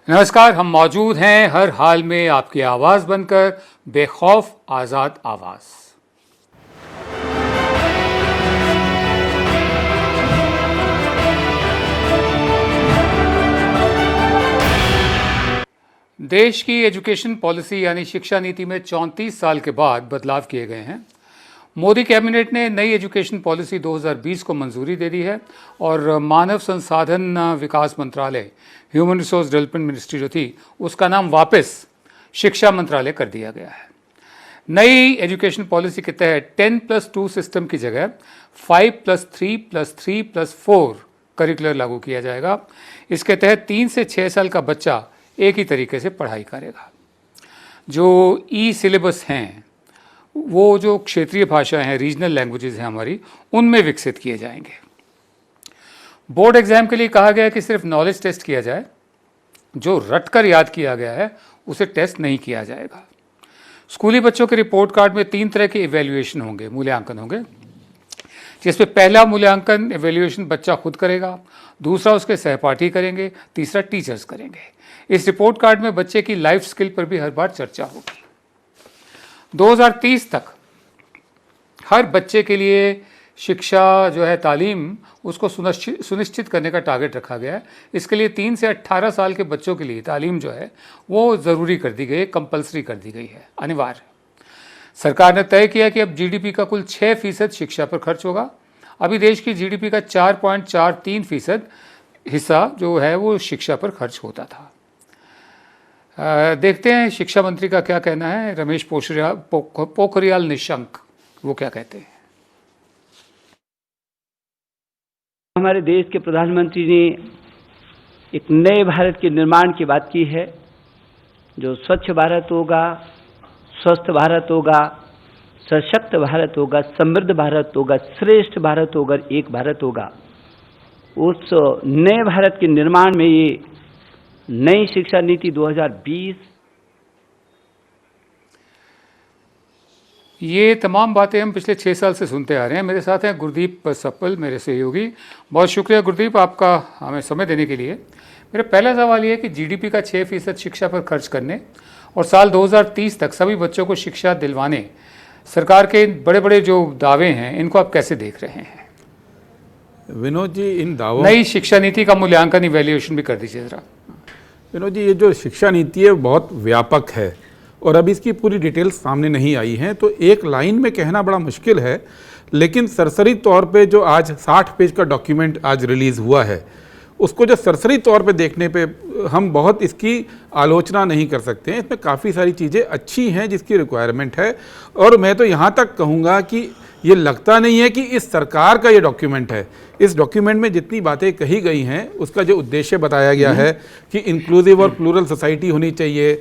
नमस्कार, हम मौजूद हैं हर हाल में आपकी आवाज बनकर, बेखौफ आजाद आवाज। देश की एजुकेशन पॉलिसी यानी शिक्षा नीति में 34 साल के बाद बदलाव किए गए हैं। मोदी कैबिनेट ने नई एजुकेशन पॉलिसी 2020 को मंजूरी दे दी है और मानव संसाधन विकास मंत्रालय, ह्यूमन रिसोर्स डेवलपमेंट मिनिस्ट्री जो थी, उसका नाम वापस शिक्षा मंत्रालय कर दिया गया है। नई एजुकेशन पॉलिसी के तहत 10+2 सिस्टम की जगह 5+3+3+4 करिकुलर लागू किया जाएगा। इसके तहत 3 से 6 साल का बच्चा एक ही तरीके से पढ़ाई करेगा। जो ई सिलेबस हैं वो जो क्षेत्रीय भाषाएं हैं, रीजनल लैंग्वेजेस हैं हमारी, उनमें विकसित किए जाएंगे। बोर्ड एग्जाम के लिए कहा गया है कि सिर्फ नॉलेज टेस्ट किया जाए, जो रटकर याद किया गया है उसे टेस्ट नहीं किया जाएगा। स्कूली बच्चों के रिपोर्ट कार्ड में 3 तरह के इवैल्यूएशन होंगे, मूल्यांकन होंगे, जिसमें पहला मूल्यांकन इवैल्यूएशन बच्चा खुद करेगा, दूसरा उसके सहपाठी करेंगे, तीसरा टीचर्स करेंगे। इस रिपोर्ट कार्ड में बच्चे की लाइफ स्किल पर भी हर बार चर्चा होगी। 2030 तक हर बच्चे के लिए शिक्षा जो है, तालीम, उसको सुनिश्चित करने का टारगेट रखा गया है। इसके लिए 3 से 18 साल के बच्चों के लिए तालीम जो है वो ज़रूरी कर दी गई है, कंपल्सरी कर दी गई है, अनिवार्य। सरकार ने तय किया कि अब जीडीपी का कुल 6% शिक्षा पर खर्च होगा। अभी देश की जीडीपी का 4.43% हिस्सा जो है वो शिक्षा पर खर्च होता था। देखते हैं शिक्षा मंत्री का क्या कहना है। रमेश पोखरियाल निशंक वो क्या कहते हैं। हमारे देश के प्रधानमंत्री ने एक नए भारत के निर्माण की बात की है, जो स्वच्छ भारत होगा, स्वस्थ भारत होगा, सशक्त भारत होगा, समृद्ध भारत होगा, श्रेष्ठ भारत होगा, एक भारत होगा। उस नए भारत के निर्माण में ये नई शिक्षा नीति 2020, ये तमाम बातें हम पिछले 6 साल से सुनते आ रहे हैं। मेरे साथ हैं गुरदीप सप्पल, मेरे सहयोगी। बहुत शुक्रिया गुरदीप आपका हमें समय देने के लिए। मेरा पहला सवाल ये है कि जीडीपी का 6% शिक्षा पर खर्च करने और साल 2030 तक सभी बच्चों को शिक्षा दिलवाने, सरकार के बड़े बड़े जो दावे हैं, इनको आप कैसे देख रहे हैं? विनोद जी, इन दावों, नई शिक्षा नीति का मूल्यांकन, इवैल्यूएशन भी कर दीजिए जरा। विनोद जी, ये जो शिक्षा नीति है बहुत व्यापक है और अभी इसकी पूरी डिटेल्स सामने नहीं आई हैं, तो एक लाइन में कहना बड़ा मुश्किल है। लेकिन सरसरी तौर पे जो आज 60 पेज का डॉक्यूमेंट आज रिलीज़ हुआ है, उसको जो सरसरी तौर पे देखने पे हम बहुत इसकी आलोचना नहीं कर सकते हैं। इसमें काफ़ी सारी चीज़ें अच्छी हैं जिसकी रिक्वायरमेंट है, और मैं तो यहाँ तक कहूँगा कि ये लगता नहीं है कि इस सरकार का ये डॉक्यूमेंट है। इस डॉक्यूमेंट में जितनी बातें कही गई हैं उसका जो उद्देश्य बताया गया है कि इंक्लूसिव और प्लूरल सोसाइटी होनी चाहिए,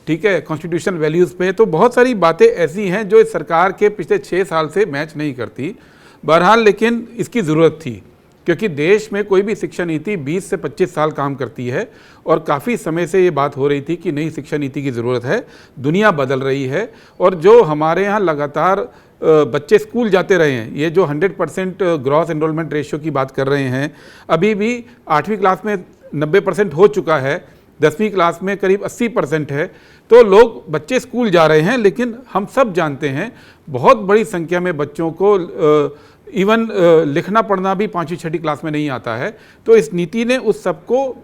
ठीक है, कॉन्स्टिट्यूशनल वैल्यूज़ पे, तो बहुत सारी बातें ऐसी हैं जो इस सरकार के पिछले 6 साल से मैच नहीं करती। बहरहाल लेकिन इसकी ज़रूरत थी, क्योंकि देश में कोई भी शिक्षा नीति 20 से 25 साल काम करती है और काफ़ी समय से ये बात हो रही थी कि नई शिक्षा नीति की ज़रूरत है। दुनिया बदल रही है और जो हमारे यहाँ लगातार बच्चे स्कूल जाते रहे हैं, ये जो 100% ग्रॉस एनरोलमेंट रेशियो की बात कर रहे हैं, अभी भी 8वीं क्लास में 90% हो चुका है, 10वीं क्लास में करीब 80% है। तो लोग, बच्चे स्कूल जा रहे हैं, लेकिन हम सब जानते हैं बहुत बड़ी संख्या में बच्चों को इवन लिखना पढ़ना भी 5वीं 6वीं क्लास में नहीं आता है। तो इस नीति ने उस सबको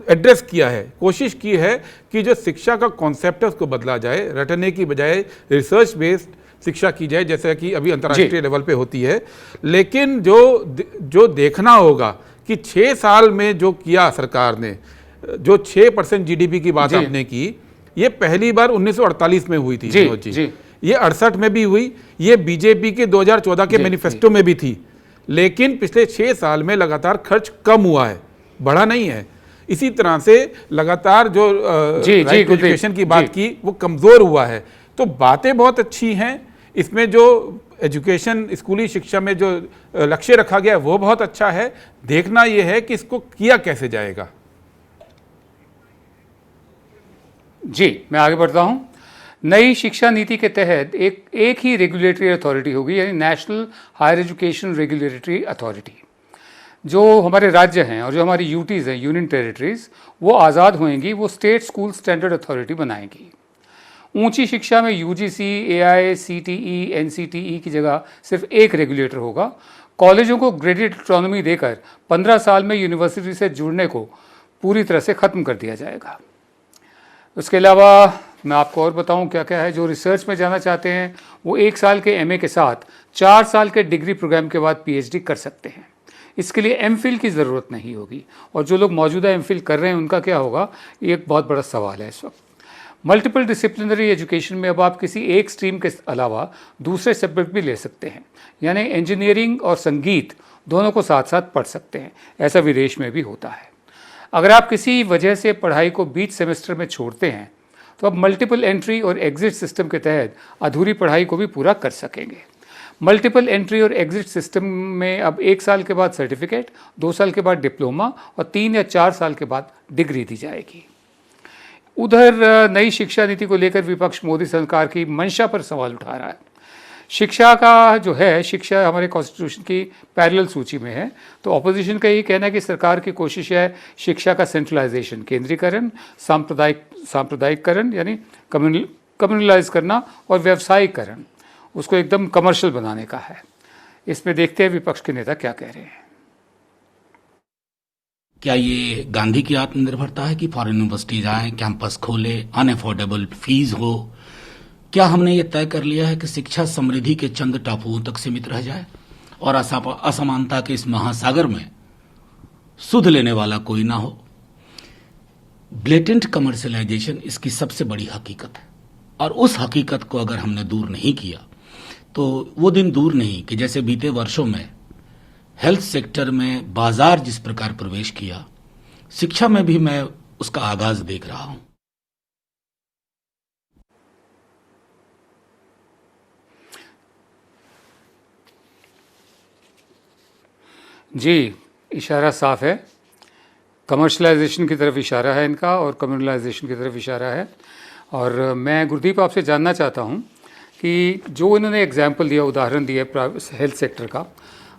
एड्रेस किया है, कोशिश की है कि जो शिक्षा का कॉन्सेप्ट है उसको बदला जाए, रटने की बजाय रिसर्च बेस्ड शिक्षा की जाए, जैसा कि अभी अंतर्राष्ट्रीय लेवल पे होती है। लेकिन जो देखना होगा कि 6 साल में जो किया सरकार ने, जो 6% जीडीपी की बात आपने की, ये पहली बार 1948 में हुई थी जी। ये 68 में भी हुई, ये बीजेपी के 2014 के मैनिफेस्टो में भी थी। लेकिन पिछले 6 साल में लगातार खर्च कम हुआ है, बढ़ा नहीं है। इसी तरह से लगातार जो एजुकेशन की बात की वो कमज़ोर हुआ है। तो बातें बहुत अच्छी हैं इसमें, जो एजुकेशन, स्कूली शिक्षा में जो लक्ष्य रखा गया है वो बहुत अच्छा है। देखना यह है कि इसको किया कैसे जाएगा। जी, मैं आगे बढ़ता हूं। नई शिक्षा नीति के तहत एक ही रेगुलेटरी अथॉरिटी होगी, यानी national higher education regulatory authority, जो हमारे राज्य हैं और जो हमारी यूटीज़ हैं, यूनियन टेरिटरीज, वो आज़ाद होंगी, वो स्टेट स्कूल स्टैंडर्ड अथॉरिटी बनाएंगी। ऊंची शिक्षा में यूजीसी, एआईसीटीई, एनसीटीई की जगह सिर्फ एक रेगुलेटर होगा। कॉलेजों को ग्रेडेड ऑटोनॉमी देकर 15 साल में यूनिवर्सिटी से जुड़ने को पूरी तरह से ख़त्म कर दिया जाएगा। उसके अलावा मैं आपको और बताऊं क्या क्या है। जो रिसर्च में जाना चाहते हैं वो 1 साल के एमए के साथ 4 साल के डिग्री प्रोग्राम के बाद पीएचडी कर सकते हैं। इसके लिए एमफिल की ज़रूरत नहीं होगी। और जो लोग मौजूदा एमफिल कर रहे हैं उनका क्या होगा, ये एक बहुत बड़ा सवाल है इस वक्त। मल्टीपल डिसिप्लिनरी एजुकेशन में अब आप किसी एक स्ट्रीम के अलावा दूसरे सब्जेक्ट भी ले सकते हैं, यानी इंजीनियरिंग और संगीत दोनों को साथ साथ पढ़ सकते हैं। ऐसा विदेश में भी होता है। अगर आप किसी वजह से पढ़ाई को बीच सेमेस्टर में छोड़ते हैं तो अब मल्टीपल एंट्री और एग्जिट सिस्टम के तहत अधूरी पढ़ाई को भी पूरा कर सकेंगे। मल्टीपल एंट्री और एग्जिट सिस्टम में अब 1 साल के बाद सर्टिफिकेट, 2 साल के बाद डिप्लोमा और 3 या 4 साल के बाद डिग्री दी जाएगी। उधर नई शिक्षा नीति को लेकर विपक्ष मोदी सरकार की मंशा पर सवाल उठा रहा है। शिक्षा का जो है, शिक्षा हमारे कॉन्स्टिट्यूशन की पैरेलल सूची में है, तो ऑपोजिशन का ये कहना है कि सरकार की कोशिश है शिक्षा का सेंट्रलाइजेशन, केंद्रीकरण, सांप्रदायिककरण यानी कम्युनलाइज करना और व्यावसायिकरण, उसको एकदम कमर्शियल बनाने का है। इसमें देखते हैं विपक्ष के नेता क्या कह रहे हैं। क्या ये गांधी की आत्मनिर्भरता है कि फॉरेन यूनिवर्सिटीज आए, कैंपस खोले, अनअफोर्डेबल फीस हो? क्या हमने ये तय कर लिया है कि शिक्षा समृद्धि के चंद टापुओं तक सीमित रह जाए और असमानता के इस महासागर में सुध लेने वाला कोई ना हो? ब्लेटेंट कमर्शियलाइजेशन इसकी सबसे बड़ी हकीकत है। और उस हकीकत को अगर हमने दूर नहीं किया तो वो दिन दूर नहीं कि जैसे बीते वर्षों में हेल्थ सेक्टर में बाजार जिस प्रकार प्रवेश किया, शिक्षा में भी मैं उसका आगाज देख रहा हूं। जी, इशारा साफ है। कमर्शलाइजेशन की तरफ इशारा है इनका और कम्युनलाइजेशन की तरफ इशारा है। और मैं गुरदीप आपसे जानना चाहता हूं कि जो इन्होंने एग्जाम्पल दिया, उदाहरण दिया हेल्थ सेक्टर का,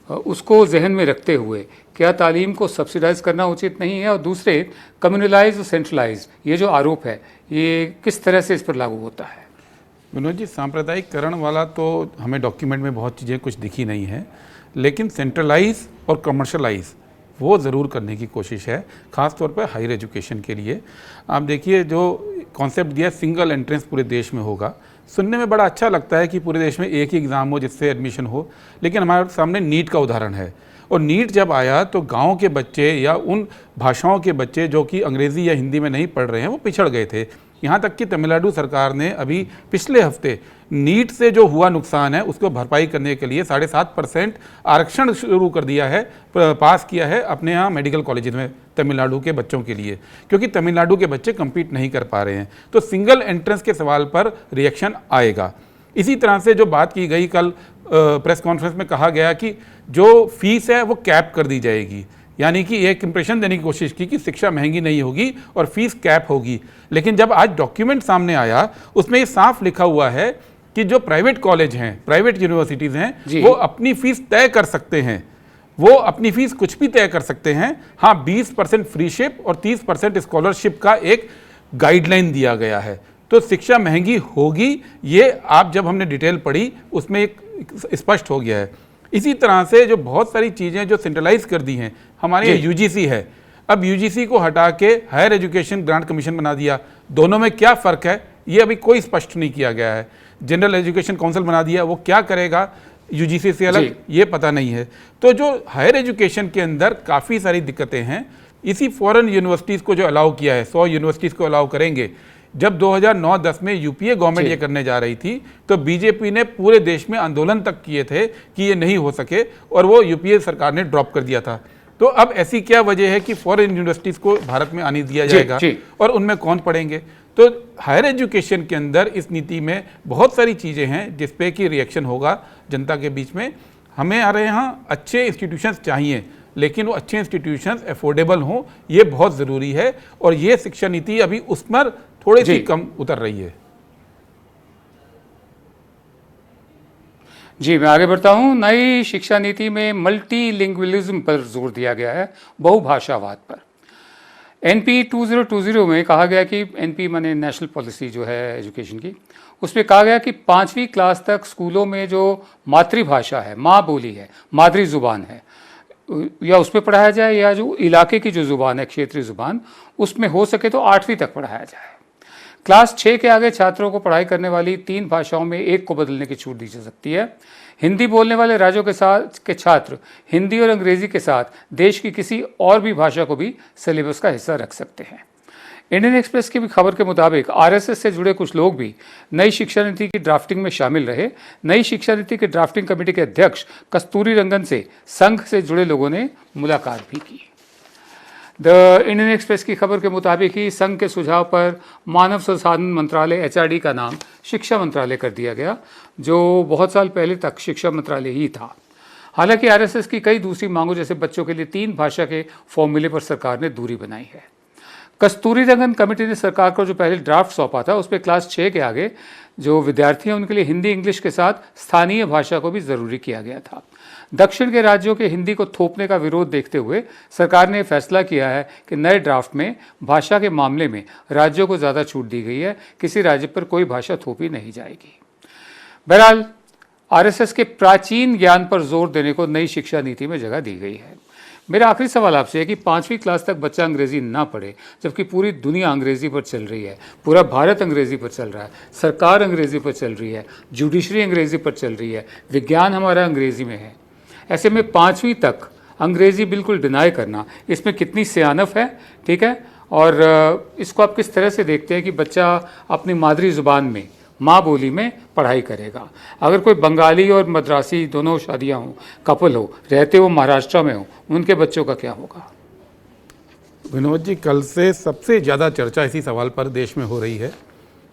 उसको जहन में रखते हुए क्या तालीम को सब्सिडाइज करना उचित नहीं है? और दूसरे, कम्युनलाइज और सेंट्रलाइज, ये जो आरोप है ये किस तरह से इस पर लागू होता है? विनोद जी, सांप्रदायिककरण वाला तो हमें डॉक्यूमेंट में बहुत चीज़ें कुछ दिखी नहीं है, लेकिन सेंट्रलाइज और कमर्शलाइज वो ज़रूर करने की कोशिश है, ख़ास तौर पर हायर एजुकेशन के लिए। आप देखिए, जो कॉन्सेप्ट दिया सिंगल एंट्रेंस पूरे देश में होगा, सुनने में बड़ा अच्छा लगता है कि पूरे देश में एक ही एग्ज़ाम हो जिससे एडमिशन हो, लेकिन हमारे सामने नीट का उदाहरण है। और नीट जब आया तो गांव के बच्चे या उन भाषाओं के बच्चे जो कि अंग्रेज़ी या हिंदी में नहीं पढ़ रहे हैं वो पिछड़ गए थे। यहाँ तक कि तमिलनाडु सरकार ने अभी पिछले हफ्ते नीट से जो हुआ नुकसान है उसको भरपाई करने के लिए 7.5% आरक्षण शुरू कर दिया है, पास किया है अपने यहाँ मेडिकल कॉलेज में तमिलनाडु के बच्चों के लिए, क्योंकि तमिलनाडु के बच्चे कम्पीट नहीं कर पा रहे हैं। तो सिंगल एंट्रेंस के सवाल पर रिएक्शन आएगा। इसी तरह से जो बात की गई कल प्रेस कॉन्फ्रेंस में कहा गया कि जो फीस है वो कैप कर दी जाएगी, यानी कि एक इंप्रेशन देने की कोशिश की कि शिक्षा महंगी नहीं होगी और फीस कैप होगी। लेकिन जब आज डॉक्यूमेंट सामने आया उसमें ये साफ लिखा हुआ है कि जो प्राइवेट कॉलेज हैं, प्राइवेट यूनिवर्सिटीज़ हैं, वो अपनी फीस तय कर सकते हैं, वो अपनी फीस कुछ भी तय कर सकते हैं। हाँ, 20% फ्रीशिप और 30% स्कॉलरशिप का एक गाइडलाइन दिया गया है। तो शिक्षा महंगी होगी, ये आप जब हमने डिटेल पढ़ी उसमें एक स्पष्ट हो गया है। इसी तरह से जो बहुत सारी चीज़ें जो सेंट्रलाइज कर दी हैं, हमारे यूजीसी है, अब यूजीसी को हटा के हायर एजुकेशन ग्रांट कमीशन बना दिया। दोनों में क्या फ़र्क है ये अभी कोई स्पष्ट नहीं किया गया है। जनरल एजुकेशन काउंसिल बना दिया, वो क्या करेगा यूजीसी से अलग, ये पता नहीं है। तो जो हायर एजुकेशन के अंदर काफ़ी सारी दिक्कतें हैं। इसी फॉरेन यूनिवर्सिटीज़ को जो अलाउ किया है, 100 यूनिवर्सिटीज़ को अलाउ करेंगे। जब 2009-10 में यूपीए गवर्नमेंट ये करने जा रही थी तो बीजेपी ने पूरे देश में आंदोलन तक किए थे कि ये नहीं हो सके, और वो यूपीए सरकार ने ड्रॉप कर दिया था। तो अब ऐसी क्या वजह है कि फॉरेन यूनिवर्सिटीज़ को भारत में आने दिया जाएगा और उनमें कौन पढ़ेंगे? तो हायर एजुकेशन के अंदर इस नीति में बहुत सारी चीज़ें हैं जिस पे कि रिएक्शन होगा जनता के बीच में। हमें हमारे यहाँ अच्छे इंस्टीट्यूशंस चाहिए, लेकिन वो अच्छे इंस्टीट्यूशंस अफोर्डेबल हों, ये बहुत ज़रूरी है। और ये शिक्षा नीति अभी उस पर थोड़ी सी कम उतर रही है। जी, मैं आगे बढ़ता हूँ। नई शिक्षा नीति में मल्टीलिंगुअलिज्म पर जोर दिया गया है, बहुभाषावाद पर। एनपी 2020 में कहा गया कि एनपी माने नेशनल पॉलिसी जो है एजुकेशन की, उसमें कहा गया कि 5वीं क्लास तक स्कूलों में जो मातृभाषा है, माँ बोली है, मादरी ज़ुबान है, या उसमें पढ़ाया जाए, या जो इलाके की जो ज़ुबान है, क्षेत्रीय ज़ुबान, उसमें हो सके तो 8वीं तक पढ़ाया जाए। क्लास 6 के आगे छात्रों को पढ़ाई करने वाली 3 भाषाओं में एक को बदलने की छूट दी जा सकती है। हिंदी बोलने वाले राज्यों के छात्र हिंदी और अंग्रेजी के साथ देश की किसी और भी भाषा को भी सिलेबस का हिस्सा रख सकते हैं। इंडियन एक्सप्रेस की भी खबर के मुताबिक आरएसएस से जुड़े कुछ लोग भी नई शिक्षा नीति की ड्राफ्टिंग में शामिल रहे। नई शिक्षा नीति के ड्राफ्टिंग कमेटी के अध्यक्ष कस्तूरी रंगन से संघ से जुड़े लोगों ने मुलाकात भी की। द इंडियन एक्सप्रेस की खबर के मुताबिक ही संघ के सुझाव पर मानव संसाधन मंत्रालय एचआरडी का नाम शिक्षा मंत्रालय कर दिया गया, जो बहुत साल पहले तक शिक्षा मंत्रालय ही था। हालांकि आरएसएस की कई दूसरी मांगों जैसे बच्चों के लिए 3 भाषा के फॉर्मूले पर सरकार ने दूरी बनाई है। कस्तूरी रंगन कमेटी ने सरकार को जो पहले ड्राफ्ट सौंपा था, उसमें क्लास 6 के आगे जो विद्यार्थी हैं उनके लिए हिंदी इंग्लिश के साथ स्थानीय भाषा को भी ज़रूरी किया गया था। दक्षिण के राज्यों के हिंदी को थोपने का विरोध देखते हुए सरकार ने फैसला किया है कि नए ड्राफ्ट में भाषा के मामले में राज्यों को ज़्यादा छूट दी गई है, किसी राज्य पर कोई भाषा थोपी नहीं जाएगी। बहरहाल आरएसएस के प्राचीन ज्ञान पर जोर देने को नई शिक्षा नीति में जगह दी गई है। मेरा आखिरी सवाल आपसे है कि 5वीं क्लास तक बच्चा अंग्रेजी ना पढ़े, जबकि पूरी दुनिया अंग्रेजी पर चल रही है, पूरा भारत अंग्रेजी पर चल रहा है, सरकार अंग्रेजी पर चल रही है, जुडिशरी अंग्रेजी पर चल रही है, विज्ञान हमारा अंग्रेजी में है। ऐसे में 5वीं तक अंग्रेजी बिल्कुल डिनाई करना, इसमें कितनी सियानत है, ठीक है? और इसको आप किस तरह से देखते हैं कि बच्चा अपनी मादरी ज़ुबान में, माँ बोली में पढ़ाई करेगा? अगर कोई बंगाली और मद्रासी दोनों शादियाँ हों, कपल हो, रहते वो महाराष्ट्र में हो, उनके बच्चों का क्या होगा? विनोद जी, कल से सबसे ज़्यादा चर्चा इसी सवाल पर देश में हो रही है,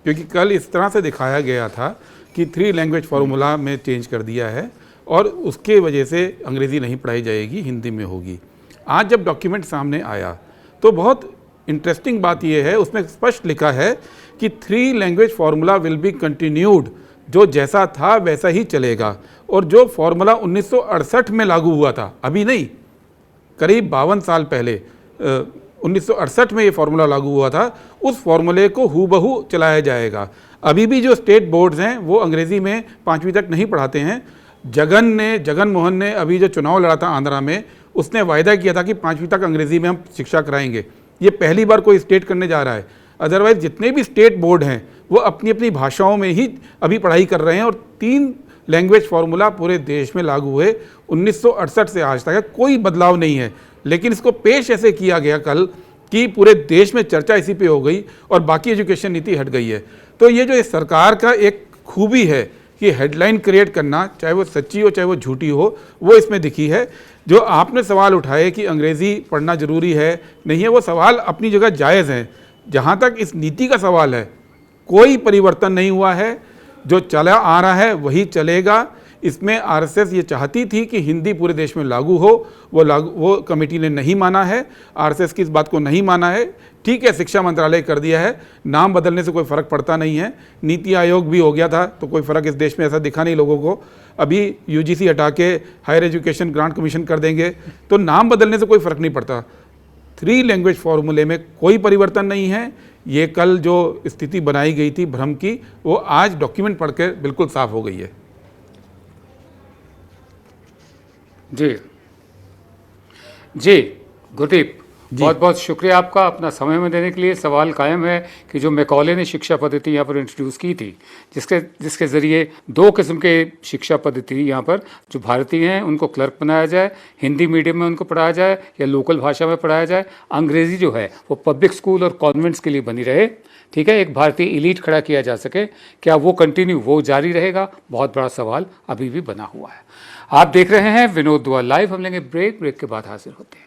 क्योंकि कल इस तरह से दिखाया गया था कि 3 लैंग्वेज फार्मूला में चेंज कर दिया है और उसके वजह से अंग्रेज़ी नहीं पढ़ाई जाएगी, हिंदी में होगी। आज जब डॉक्यूमेंट सामने आया तो बहुत इंटरेस्टिंग बात यह है, उसमें स्पष्ट लिखा है कि 3 language formula will be continued, जो जैसा था वैसा ही चलेगा। और जो फार्मूला 1968 में लागू हुआ था, अभी नहीं, करीब 52 साल पहले 1968 में ये फार्मूला लागू हुआ था, उस फार्मूले को हूबहू चलाया जाएगा। अभी भी जो स्टेट बोर्ड्स हैं वो अंग्रेज़ी में 5वीं तक नहीं पढ़ाते हैं। जगन मोहन ने अभी जो चुनाव लड़ा था आंध्रा में, उसने वायदा किया था कि 5वीं तक अंग्रेज़ी में हम शिक्षा कराएंगे। ये पहली बार कोई स्टेट करने जा रहा है। अदरवाइज जितने भी स्टेट बोर्ड हैं वो अपनी अपनी भाषाओं में ही अभी पढ़ाई कर रहे हैं। और 3 लैंग्वेज फार्मूला पूरे देश में लागू हुए 1968 से आज तक है, कोई बदलाव नहीं है। लेकिन इसको पेश ऐसे किया गया कल कि पूरे देश में चर्चा इसी पे हो गई और बाकी एजुकेशन नीति हट गई है। तो ये जो इस सरकार का एक खूबी है कि हेडलाइन क्रिएट करना, चाहे वो सच्ची हो चाहे वो झूठी हो, वो इसमें दिखी है। जो आपने सवाल उठाए कि अंग्रेज़ी पढ़ना ज़रूरी है नहीं है, वो सवाल अपनी जगह जायज़ है। जहाँ तक इस नीति का सवाल है, कोई परिवर्तन नहीं हुआ है, जो चला आ रहा है वही चलेगा। इसमें आरएसएस ये चाहती थी कि हिंदी पूरे देश में लागू हो, वो कमेटी ने नहीं माना है, आरएसएस की इस बात को नहीं माना है। ठीक है, शिक्षा मंत्रालय कर दिया है, नाम बदलने से कोई फ़र्क पड़ता नहीं है। नीति आयोग भी हो गया था तो कोई फ़र्क इस देश में ऐसा दिखा नहीं लोगों को। अभी यूजीसी हटा के हायर एजुकेशन ग्रांट कमीशन कर देंगे तो नाम बदलने से कोई फ़र्क नहीं पड़ता। 3 लैंग्वेज फार्मूले में कोई परिवर्तन नहीं है। ये कल जो स्थिति बनाई गई थी भ्रम की, वो आज डॉक्यूमेंट पढ़ के बिल्कुल साफ हो गई है। जी गुरदीप, बहुत बहुत शुक्रिया आपका अपना समय में देने के लिए। सवाल कायम है कि जो मैकॉले ने शिक्षा पद्धति यहाँ पर इंट्रोड्यूस की थी, जिसके ज़रिए 2 किस्म के शिक्षा पद्धति यहाँ पर जो भारतीय हैं उनको क्लर्क बनाया जाए, हिंदी मीडियम में उनको पढ़ाया जाए या लोकल भाषा में पढ़ाया जाए, अंग्रेज़ी जो है वो पब्लिक स्कूल और कॉन्वेंट्स के लिए बनी रहे। ठीक है, एक भारतीय इलीट खड़ा किया जा सके, क्या वो कंटिन्यू, वो जारी रहेगा? बहुत बड़ा सवाल अभी भी बना हुआ है। आप देख रहे हैं विनोद दुआ लाइव। हम लेंगे ब्रेक के बाद हाजिर होते हैं।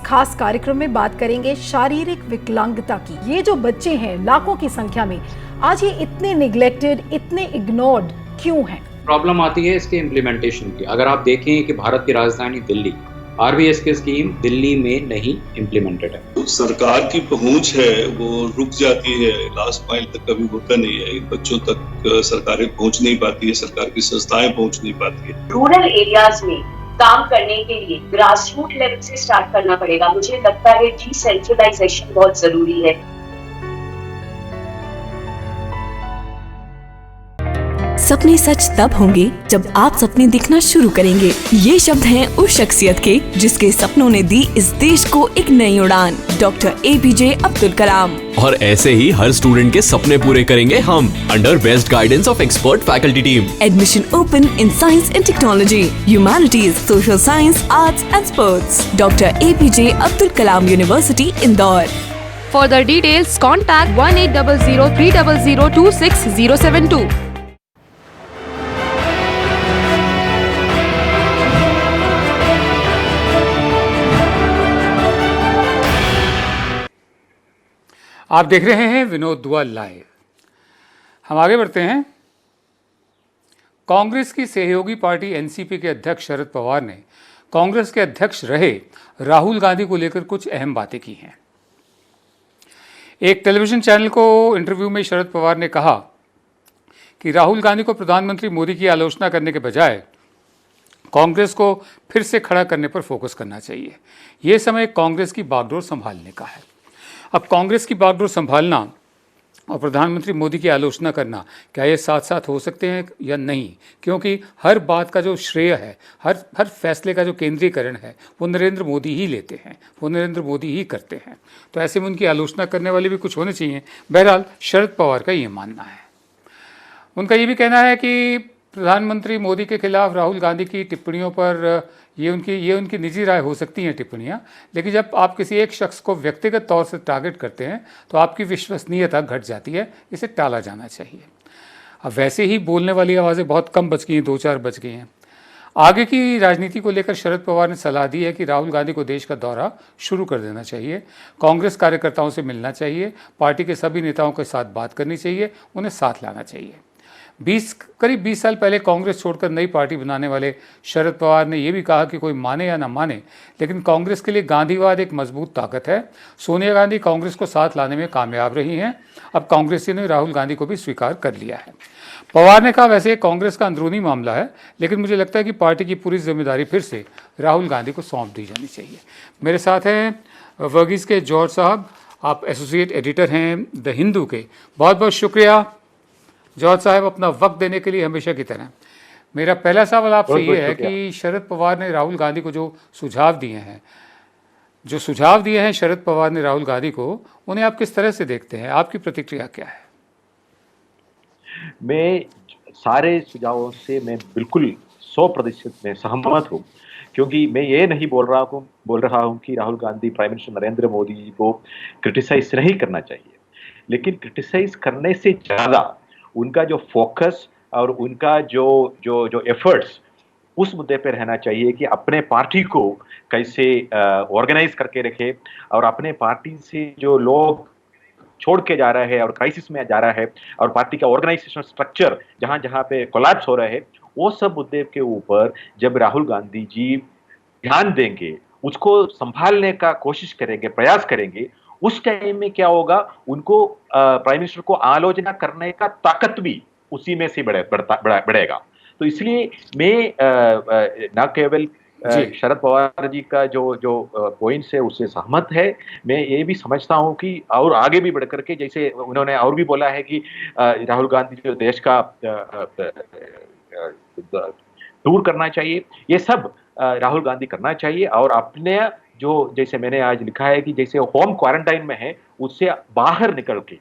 खास कार्यक्रम में बात करेंगे शारीरिक विकलांगता की। ये जो बच्चे हैं लाखों की संख्या में, आज ये इतने निग्लेक्टेड, इतने इग्नोर्ड क्यों हैं? प्रॉब्लम आती है इसके इम्प्लीमेंटेशन की। अगर आप देखें कि भारत की राजधानी दिल्ली आरबीएस की स्कीम दिल्ली में नहीं इम्प्लीमेंटेड है। सरकार की पहुंच है वो रुक जाती है, लास्ट माइल तक कभी होता नहीं है, बच्चों तक सरकारें पहुंच नहीं पाती है, सरकार की संस्थाएं पहुंच नहीं पाती है। रूरल एरियाज में काम करने के लिए ग्रास रूट लेवल से स्टार्ट करना पड़ेगा। मुझे लगता है डिसेंट्रलाइजेशन बहुत जरूरी है। सपने सच तब होंगे जब आप सपने दिखना शुरू करेंगे। ये शब्द हैं उस शख्सियत के जिसके सपनों ने दी इस देश को एक नई उड़ान, डॉक्टर एपीजे अब्दुल कलाम। और ऐसे ही हर स्टूडेंट के सपने पूरे करेंगे हम, under best guidance of expert faculty team. Admission open in science and technology, humanities, social science, arts and sports. Doctor APJ Abdul Kalam university, Indore. For the details, contact 1800-300-26072. आप देख रहे हैं विनोद दुआ लाइव। हम आगे बढ़ते हैं। कांग्रेस की सहयोगी पार्टी एनसीपी के अध्यक्ष शरद पवार ने कांग्रेस के अध्यक्ष रहे राहुल गांधी को लेकर कुछ अहम बातें की हैं। एक टेलीविजन चैनल को इंटरव्यू में शरद पवार ने कहा कि राहुल गांधी को प्रधानमंत्री मोदी की आलोचना करने के बजाय कांग्रेस को फिर से खड़ा करने पर फोकस करना चाहिए। ये समय कांग्रेस की बागडोर संभालने का है। अब कांग्रेस की बागडोर संभालना और प्रधानमंत्री मोदी की आलोचना करना, क्या ये साथ साथ हो सकते हैं या नहीं? क्योंकि हर बात का जो श्रेय है, हर फैसले का जो केंद्रीकरण है, वो नरेंद्र मोदी ही लेते हैं, वो नरेंद्र मोदी ही करते हैं। तो ऐसे में उनकी आलोचना करने वाले भी कुछ होने चाहिए। बहरहाल शरद पवार का ये मानना है। उनका ये भी कहना है कि प्रधानमंत्री मोदी के खिलाफ राहुल गांधी की टिप्पणियों पर ये उनकी निजी राय हो सकती हैं टिप्पणियां, लेकिन जब आप किसी एक शख्स को व्यक्तिगत तौर से टारगेट करते हैं तो आपकी विश्वसनीयता घट जाती है। इसे टाला जाना चाहिए। अब वैसे ही बोलने वाली आवाज़ें बहुत कम बच गई हैं, 2-4 बच गई हैं। आगे की राजनीति को लेकर शरद पवार ने सलाह दी है कि राहुल गांधी को देश का दौरा शुरू कर देना चाहिए, कांग्रेस कार्यकर्ताओं से मिलना चाहिए, पार्टी के सभी नेताओं के साथ बात करनी चाहिए, उन्हें साथ लाना चाहिए। करीब 20 साल पहले कांग्रेस छोड़कर नई पार्टी बनाने वाले शरद पवार ने यह भी कहा कि कोई माने या ना माने, लेकिन कांग्रेस के लिए गांधीवाद एक मजबूत ताकत है। सोनिया गांधी कांग्रेस को साथ लाने में कामयाब रही हैं। अब कांग्रेसियों ने राहुल गांधी को भी स्वीकार कर लिया है। पवार ने कहा, वैसे कांग्रेस का अंदरूनी मामला है, लेकिन मुझे लगता है कि पार्टी की पूरी जिम्मेदारी फिर से राहुल गांधी को सौंप दी जानी चाहिए। मेरे साथ हैं वर्गीज़ के जॉर्ज साहब, आप एसोसिएट एडिटर हैं द हिंदू के। बहुत बहुत शुक्रिया जॉर्ज साहब अपना वक्त देने के लिए, हमेशा की तरह। मेरा पहला सवाल आपसे ये है कि शरद पवार ने राहुल गांधी को जो सुझाव दिए हैं शरद पवार ने राहुल गांधी को, उन्हें आप किस तरह से देखते हैं? आपकी प्रतिक्रिया क्या है? मैं सारे सुझावों से मैं बिल्कुल 100% में सहमत हूँ, क्योंकि मैं ये नहीं बोल रहा हूँ कि राहुल गांधी प्राइम मिनिस्टर नरेंद्र मोदी जी को क्रिटिसाइज नहीं करना चाहिए, लेकिन क्रिटिसाइज करने से ज़्यादा उनका जो फोकस और उनका जो एफर्ट्स उस मुद्दे पे रहना चाहिए कि अपने पार्टी को कैसे ऑर्गेनाइज करके रखे, और अपने पार्टी से जो लोग छोड़ के जा रहा है और क्राइसिस में जा रहा है, और पार्टी का ऑर्गेनाइजेशन स्ट्रक्चर जहां जहां पे कोलैप्स हो रहा है, वो सब मुद्दे के ऊपर जब राहुल गांधी जी ध्यान देंगे, उसको संभालने का कोशिश करेंगे, प्रयास करेंगे, उस टाइम में क्या होगा, उनको प्राइम मिनिस्टर को आलोचना करने का ताकत भी उसी में से बढ़ेगा। तो इसलिए मैं न केवल शरद पवार जी का जो पॉइंट्स है उससे सहमत है, मैं ये भी समझता हूं कि और आगे भी बढ़कर के, जैसे उन्होंने और भी बोला है कि राहुल गांधी जो देश का टूर करना चाहिए, ये सब राहुल गांधी करना चाहिए, और अपने जो जैसे मैंने आज लिखा है कि जैसे होम क्वारंटाइन में है, उससे बाहर निकल के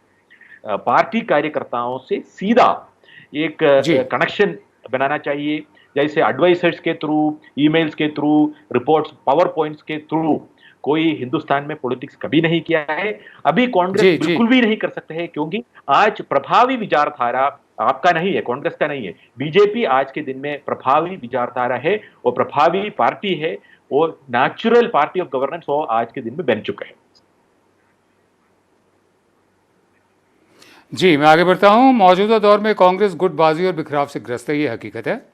पार्टी कार्यकर्ताओं से सीधा एक कनेक्शन बनाना चाहिए, जैसे एडवाइजर्स के थ्रू, ईमेल्स के थ्रू, रिपोर्ट्स, पावर पॉइंट्स के थ्रू। कोई हिंदुस्तान में पॉलिटिक्स कभी नहीं किया है, अभी कांग्रेस बिल्कुल भी नहीं कर सकते हैं, क्योंकि आज प्रभावी विचारधारा आपका नहीं है, कांग्रेस का नहीं है। बीजेपी आज के दिन में प्रभावी विचारधारा है, वो प्रभावी पार्टी है, वो नेचुरल पार्टी ऑफ गवर्नेंस वो आज के दिन में बन चुका है। जी, मैं आगे बढ़ता हूं। मौजूदा दौर में कांग्रेस गुटबाजी और बिखराव से ग्रस्त है, ये हकीकत है।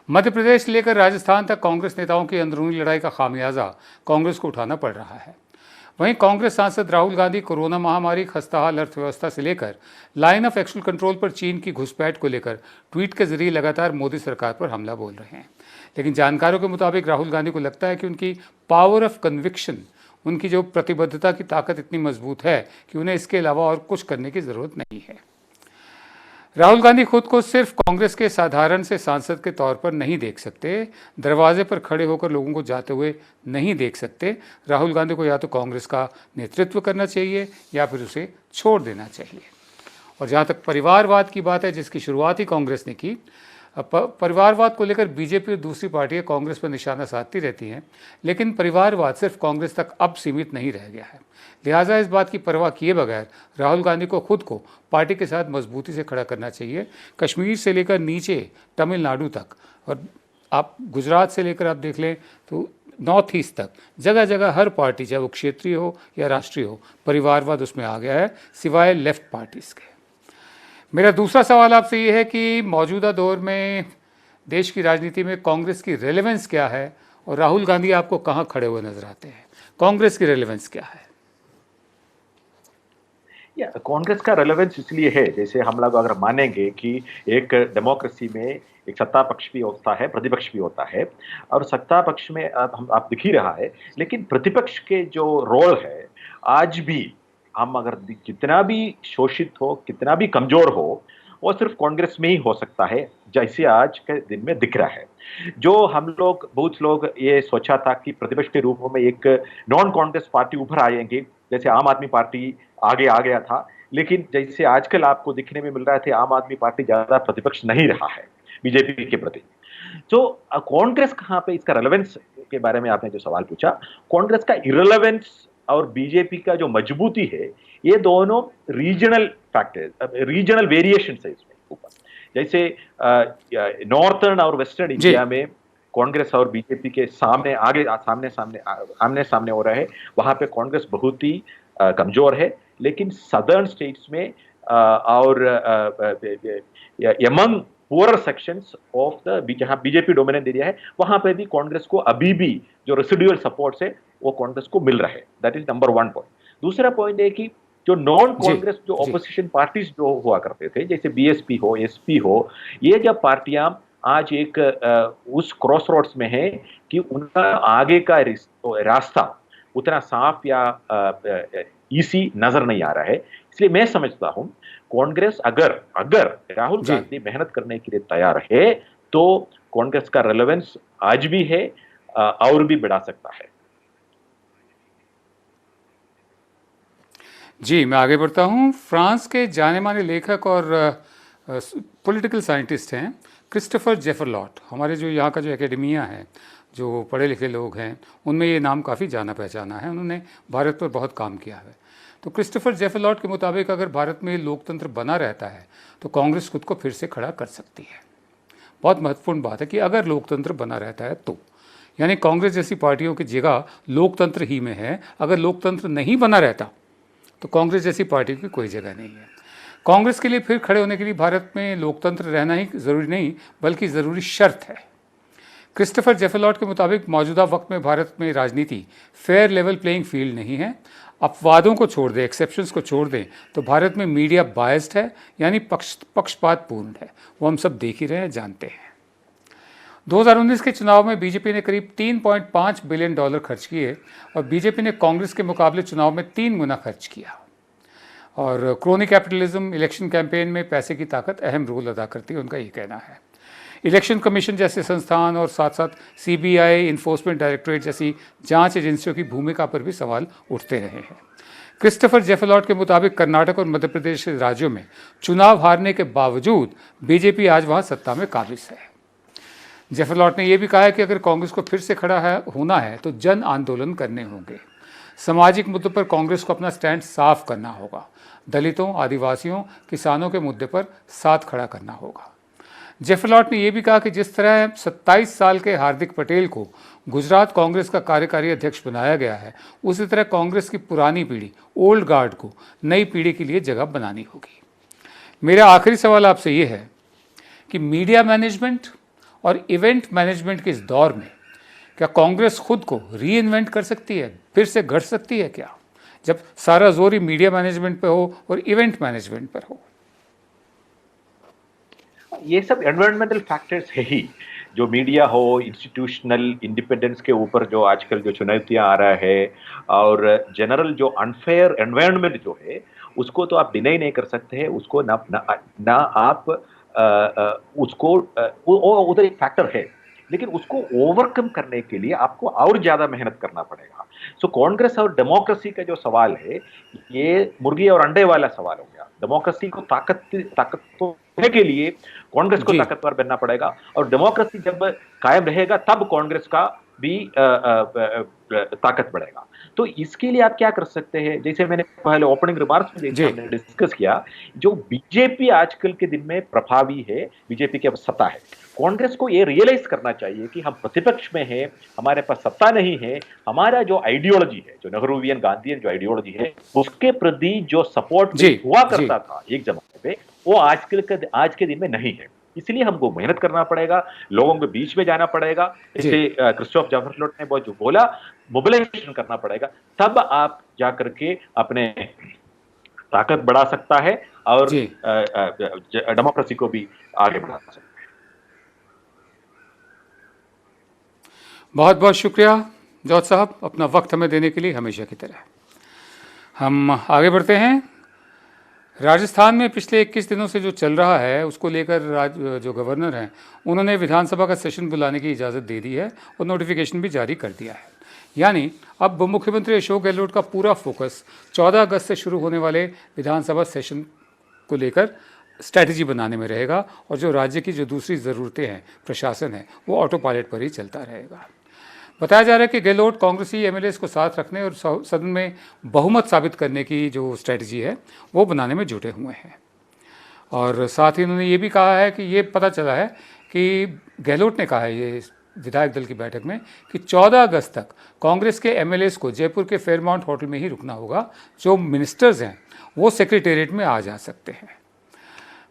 मध्य प्रदेश से लेकर राजस्थान तक कांग्रेस नेताओं की अंदरूनी लड़ाई का खामियाजा कांग्रेस को उठाना पड़ रहा है। वहीं कांग्रेस सांसद राहुल गांधी कोरोना महामारी, खस्ताहाल अर्थव्यवस्था से लेकर लाइन ऑफ एक्चुअल कंट्रोल पर चीन की घुसपैठ को लेकर ट्वीट के जरिए लगातार मोदी सरकार पर हमला बोल रहे हैं। लेकिन जानकारों के मुताबिक राहुल गांधी को लगता है कि उनकी पावर ऑफ कन्विक्शन, उनकी जो प्रतिबद्धता की ताकत इतनी मजबूत है कि उन्हें इसके अलावा और कुछ करने की ज़रूरत नहीं है। राहुल गांधी खुद को सिर्फ कांग्रेस के साधारण से सांसद के तौर पर नहीं देख सकते, दरवाजे पर खड़े होकर लोगों को जाते हुए नहीं देख सकते। राहुल गांधी को या तो कांग्रेस का नेतृत्व करना चाहिए या फिर उसे छोड़ देना चाहिए। और जहाँ तक परिवारवाद की बात है, जिसकी शुरुआत ही कांग्रेस ने की, परिवारवाद को लेकर बीजेपी और दूसरी पार्टियां कांग्रेस पर निशाना साधती रहती हैं, लेकिन परिवारवाद सिर्फ कांग्रेस तक अब सीमित नहीं रह गया है। लिहाजा इस बात की परवाह किए बगैर राहुल गांधी को खुद को पार्टी के साथ मजबूती से खड़ा करना चाहिए। कश्मीर से लेकर नीचे तमिलनाडु तक, और आप गुजरात से लेकर आप देख लें तो नॉर्थ ईस्ट तक, जगह जगह हर पार्टी, चाहे वो क्षेत्रीय हो या राष्ट्रीय हो, परिवारवाद उसमें आ गया है, सिवाय लेफ्ट पार्टीज़ के। मेरा दूसरा सवाल आपसे ये है कि मौजूदा दौर में देश की राजनीति में कांग्रेस की रेलेवेंस क्या है और राहुल गांधी आपको कहाँ खड़े हुए नजर आते हैं? कांग्रेस की रेलेवेंस क्या है? कांग्रेस का रेलेवेंस इसलिए है, जैसे हम लोग अगर मानेंगे कि एक डेमोक्रेसी में एक सत्ता पक्ष भी होता है, प्रतिपक्ष भी होता है, और सत्ता पक्ष में आप दिख ही रहा है, लेकिन प्रतिपक्ष के जो रोल है आज भी, हम अगर कितना भी शोषित हो, कितना भी कमजोर हो, वो सिर्फ कांग्रेस में ही हो सकता है, जैसे आज के दिन में दिख रहा है। जो हम लोग, बहुत लोग ये सोचा था कि प्रतिपक्ष के रूप में एक नॉन कांग्रेस पार्टी उभर आएंगे, जैसे आम आदमी पार्टी आगे आ गया था, लेकिन जैसे आजकल आपको दिखने में मिल रहा है, आम आदमी पार्टी ज्यादा प्रतिपक्ष नहीं रहा है बीजेपी के प्रति। तो कांग्रेस कहाँ पे, इसका रेलेवेंस के बारे में आपने जो सवाल पूछा, कांग्रेस का इरेलेवेंस और बीजेपी का जो मजबूती है, ये दोनों रीजनल फैक्टर्स, रीजनल वेरिएशन है इसमें ऊपर। जैसे नॉर्थर्न और वेस्टर्न इंडिया में कांग्रेस और बीजेपी के सामने आमने सामने हो रहा है, वहां पे कांग्रेस बहुत ही कमजोर है, लेकिन सदर्न स्टेट्स में और among poor sections of the, जहां बीजेपी डोमिनेंट एरिया है, वहां पे भी कांग्रेस को अभी भी जो रेसिडुअल सपोर्ट है वो कांग्रेस को मिल रहा है। That is number one point. दूसरा पॉइंट है कि जो नॉन कांग्रेस जो ऑपोजिशन पार्टीज जो हुआ करते थे, जैसे बीएसपी हो, एसपी हो, ये जब पार्टियां आज एक उस क्रॉस रोड्स में है कि उनका आगे का रास्ता उतना साफ या इजी नजर नहीं आ रहा है। इसलिए मैं समझता हूं कांग्रेस अगर राहुल गांधी मेहनत करने के लिए तैयार है तो कांग्रेस का रेलेवेंस आज भी है और भी बढ़ा सकता है। जी, मैं आगे बढ़ता हूँ। फ्रांस के जाने माने लेखक और पॉलिटिकल साइंटिस्ट हैं क्रिस्टोफर जेफरलॉट। हमारे जो यहाँ का जो एकेडमिया है, जो पढ़े लिखे लोग हैं, उनमें ये नाम काफ़ी जाना पहचाना है। उन्होंने भारत पर बहुत काम किया है। तो क्रिस्टोफर जेफरलॉट के मुताबिक अगर भारत में लोकतंत्र बना रहता है तो कांग्रेस खुद को फिर से खड़ा कर सकती है। बहुत महत्वपूर्ण बात है कि अगर लोकतंत्र बना रहता है तो, यानी कांग्रेस जैसी पार्टियों की जगह लोकतंत्र ही में है। अगर लोकतंत्र नहीं बना रहता तो कांग्रेस जैसी पार्टी की कोई जगह नहीं है। कांग्रेस के लिए फिर खड़े होने के लिए भारत में लोकतंत्र रहना ही ज़रूरी नहीं, बल्कि ज़रूरी शर्त है। क्रिस्टोफर जेफरलॉट के मुताबिक मौजूदा वक्त में भारत में राजनीति फेयर लेवल प्लेइंग फील्ड नहीं है। अपवादों को छोड़ दें, एक्सेप्शंस को छोड़ दें, तो भारत में मीडिया बायस्ड है, यानी पक्षपातपूर्ण है। वो हम सब देख ही रहे हैं, जानते हैं। 2019 के चुनाव में बीजेपी ने करीब $3.5 बिलियन खर्च किए और बीजेपी ने कांग्रेस के मुकाबले चुनाव में 3 गुना खर्च किया। और क्रोनी कैपिटलिज्म, इलेक्शन कैंपेन में पैसे की ताकत अहम रोल अदा करती है, उनका ये कहना है। इलेक्शन कमीशन जैसे संस्थान और साथ साथ सीबीआई, इन्फोर्समेंट डायरेक्टरेट जैसी जांच एजेंसियों की भूमिका पर भी सवाल उठते रहे हैं। क्रिस्टोफर जेफरलॉट के मुताबिक कर्नाटक और मध्य प्रदेश के राज्यों में चुनाव हारने के बावजूद बीजेपी आज वहां सत्ता में काबिज है। जेफरलॉट ने यह भी कहा है कि अगर कांग्रेस को फिर से खड़ा होना है तो जन आंदोलन करने होंगे। सामाजिक मुद्दों पर कांग्रेस को अपना स्टैंड साफ करना होगा। दलितों, आदिवासियों, किसानों के मुद्दे पर साथ खड़ा करना होगा। जेफरलॉट ने यह भी कहा कि जिस तरह 27 साल के हार्दिक पटेल को गुजरात कांग्रेस का कार्यकारी अध्यक्ष बनाया गया है, उसी तरह कांग्रेस की पुरानी पीढ़ी, ओल्ड गार्ड को नई पीढ़ी के लिए जगह बनानी होगी। मेरा आखिरी सवाल आपसे ये है कि मीडिया मैनेजमेंट और इवेंट मैनेजमेंट के इस दौर में क्या कांग्रेस खुद को री इन्वेंट कर सकती है, फिर से गढ़ सकती है क्या, जब सारा जोर ही मीडिया मैनेजमेंट पे हो और इवेंट मैनेजमेंट पर हो? ये सब एनवायरमेंटल फैक्टर्स है ही, जो मीडिया हो, इंस्टीट्यूशनल इंडिपेंडेंस के ऊपर जो आजकल जो चुनौतियां आ रहा है, और जनरल जो अनफेयर एनवायरनमेंट जो है उसको तो आप डिनाई नहीं कर सकते हैं, उसको ना आप उसको उधर एक फैक्टर है, लेकिन उसको ओवरकम करने के लिए आपको और ज्यादा मेहनत करना पड़ेगा। सो कांग्रेस और डेमोक्रेसी का जो सवाल है ये मुर्गी और अंडे वाला सवाल हो गया। डेमोक्रेसी को ताकतवर के लिए कांग्रेस को ताकतवर बनना पड़ेगा, और डेमोक्रेसी जब कायम रहेगा तब कांग्रेस का भी ताकत बढ़ेगा। तो इसके लिए आप क्या कर सकते हैं, जैसे मैंने पहले ओपनिंग रिमार्क्स में डिस्कस किया, जो बीजेपी आजकल के दिन में प्रभावी है, बीजेपी की अब सत्ता है, कांग्रेस को ये रियलाइज करना चाहिए कि हम प्रतिपक्ष में हैं, हमारे पास सत्ता नहीं है, हमारा जो आइडियोलॉजी है, जो नेहरूवियन गांधीयन जो आइडियोलॉजी है, उसके प्रति जो सपोर्ट हुआ करता था एक जमाने पे, वो आज के दिन में नहीं है। इसलिए हमको मेहनत करना पड़ेगा, लोगों के बीच में जाना पड़ेगा, जैसे क्रिस्टोफ जाफरलोट ने बहुत जो बोला, मोबिलाइजेशन करना पड़ेगा, तब आप जाकर के अपने ताकत बढ़ा सकता है और डेमोक्रेसी को भी आगे बढ़ा सकता है। बहुत बहुत शुक्रिया जॉर्ज साहब, अपना वक्त हमें देने के लिए, हमेशा की तरह। हम आगे बढ़ते हैं। राजस्थान में पिछले 21 दिनों से जो चल रहा है उसको लेकर जो गवर्नर हैं उन्होंने विधानसभा का सेशन बुलाने की इजाज़त दे दी है और नोटिफिकेशन भी जारी कर दिया है। यानी अब मुख्यमंत्री अशोक गहलोत का पूरा फोकस 14 अगस्त से शुरू होने वाले विधानसभा सेशन को लेकर स्ट्रैटेजी बनाने में रहेगा, और जो राज्य की जो दूसरी ज़रूरतें हैं, प्रशासन है, वो ऑटो पायलट पर ही चलता रहेगा। बताया जा रहा है कि गहलोत कांग्रेसी एमएलएस को साथ रखने और सदन में बहुमत साबित करने की जो स्ट्रैटेजी है वो बनाने में जुटे हुए हैं। और साथ ही उन्होंने ये भी कहा है कि ये पता चला है कि गहलोत ने कहा है ये विधायक दल की बैठक में कि 14 अगस्त तक कांग्रेस के एमएलएस को जयपुर के फेयरमाउंट होटल में ही रुकना होगा, जो मिनिस्टर्स हैं वो सेक्रेटेरिएट में आ जा सकते हैं।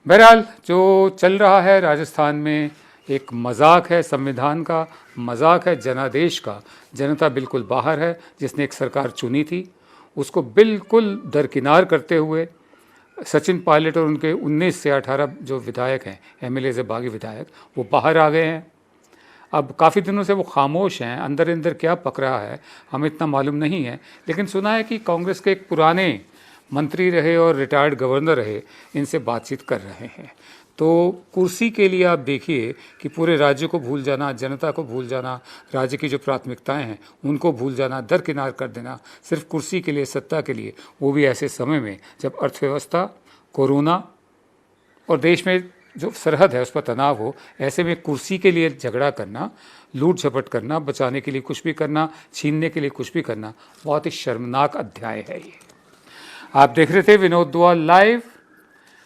बहरहाल जो चल रहा है राजस्थान में एक मजाक है, संविधान का मजाक है, जनादेश का। जनता बिल्कुल बाहर है, जिसने एक सरकार चुनी थी उसको बिल्कुल दरकिनार करते हुए सचिन पायलट और उनके 19 से 18 जो विधायक हैं, एमएलए से बागी विधायक, वो बाहर आ गए हैं। अब काफ़ी दिनों से वो खामोश हैं, अंदर अंदर क्या पक रहा है हमें इतना मालूम नहीं है, लेकिन सुना है कि कांग्रेस के एक पुराने मंत्री रहे और रिटायर्ड गवर्नर रहे, इनसे बातचीत कर रहे हैं। तो कुर्सी के लिए आप देखिए कि पूरे राज्य को भूल जाना, जनता को भूल जाना, राज्य की जो प्राथमिकताएं हैं उनको भूल जाना, दरकिनार कर देना सिर्फ कुर्सी के लिए, सत्ता के लिए, वो भी ऐसे समय में जब अर्थव्यवस्था, कोरोना और देश में जो सरहद है उस पर तनाव हो, ऐसे में कुर्सी के लिए झगड़ा करना, लूट झपट करना, बचाने के लिए कुछ भी करना, छीनने के लिए कुछ भी करना, बहुत ही शर्मनाक अध्याय है ये। आप देख रहे थे विनोद दुआ लाइव।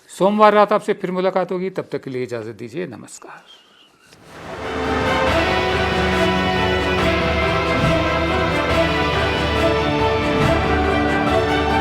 सोमवार रात आपसे फिर मुलाकात होगी, तब तक के लिए इजाज़त दीजिए, नमस्कार।